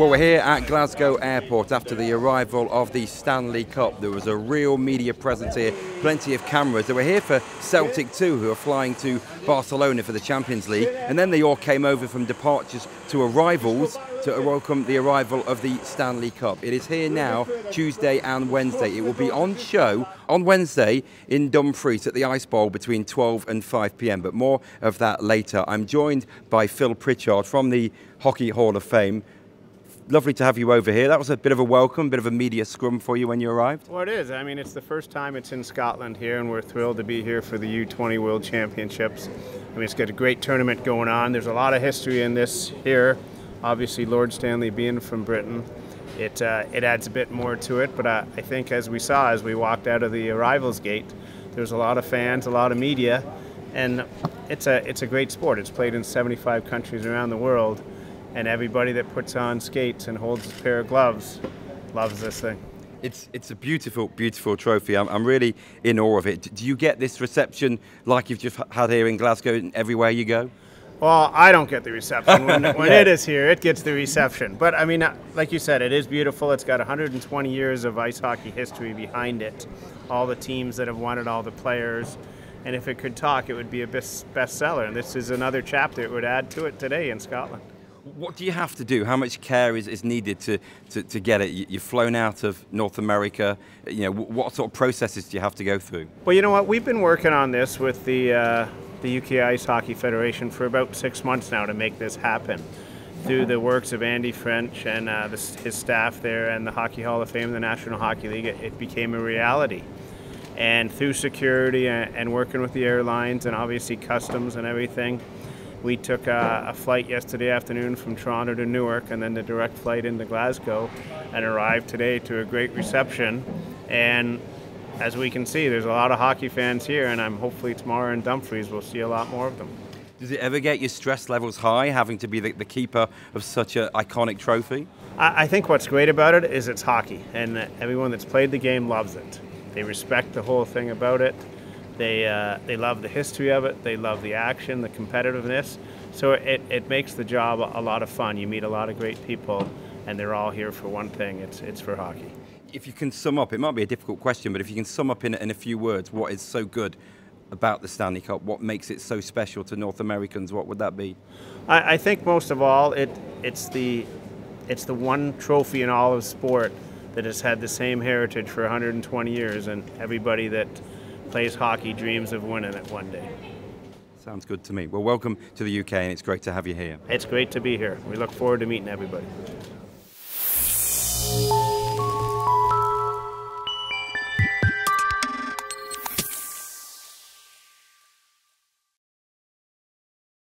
Well, we're here at Glasgow Airport after the arrival of the Stanley Cup. There was a real media presence here, plenty of cameras. They were here for Celtic too, who are flying to Barcelona for the Champions League. And then they all came over from departures to arrivals to welcome the arrival of the Stanley Cup. It is here now, Tuesday and Wednesday. It will be on show on Wednesday in Dumfries at the Ice Bowl between 12 and 5 p.m. But more of that later. I'm joined by Phillip Pritchard from the Hockey Hall of Fame. Lovely to have you over here. That was a bit of a welcome, bit of a media scrum for you when you arrived. Well, it is. I mean, it's the first time it's in Scotland here, and we're thrilled to be here for the U20 World Championships. I mean, it's got a great tournament going on. There's a lot of history in this here. Obviously, Lord Stanley being from Britain, it adds a bit more to it. But I think as we saw as we walked out of the arrivals gate, there's a lot of fans, a lot of media, and it's a great sport. It's played in 75 countries around the world. And everybody that puts on skates and holds a pair of gloves loves this thing. It's a beautiful, beautiful trophy. I'm really in awe of it. Do you get this reception like you've just had here in Glasgow everywhere you go? Well, I don't get the reception. When it is here, it gets the reception. But, I mean, like you said, it is beautiful. It's got 120 years of ice hockey history behind it. All the teams that have won it, all the players. And if it could talk, it would be a bestseller. And this is another chapter it would add to it today in Scotland. What do you have to do? How much care is needed to get it? You've flown out of North America. You know, what sort of processes do you have to go through? Well, you know what? We've been working on this with the UK Ice Hockey Federation for about 6 months now to make this happen. Through the works of Andy French and his staff there and the Hockey Hall of Fame and the National Hockey League, it became a reality. And through security and working with the airlines and obviously customs and everything, we took a flight yesterday afternoon from Toronto to Newark and then the direct flight into Glasgow and arrived today to a great reception. And as we can see, there's a lot of hockey fans here, and hopefully tomorrow in Dumfries we'll see a lot more of them. Does it ever get your stress levels high, having to be the keeper of such an iconic trophy? I think what's great about it is it's hockey, and everyone that's played the game loves it. They respect the whole thing about it. They love the history of it. They love the action, the competitiveness. So it makes the job a lot of fun. You meet a lot of great people, and they're all here for one thing. It's for hockey. If you can sum up, it might be a difficult question, but if you can sum up in a few words what is so good about the Stanley Cup, what makes it so special to North Americans, what would that be? I think most of all, it's the one trophy in all of sport that has had the same heritage for 120 years, and everybody that plays hockey dreams of winning it one day. Sounds good to me. Well, welcome to the UK, and it's great to have you here. It's great to be here. We look forward to meeting everybody.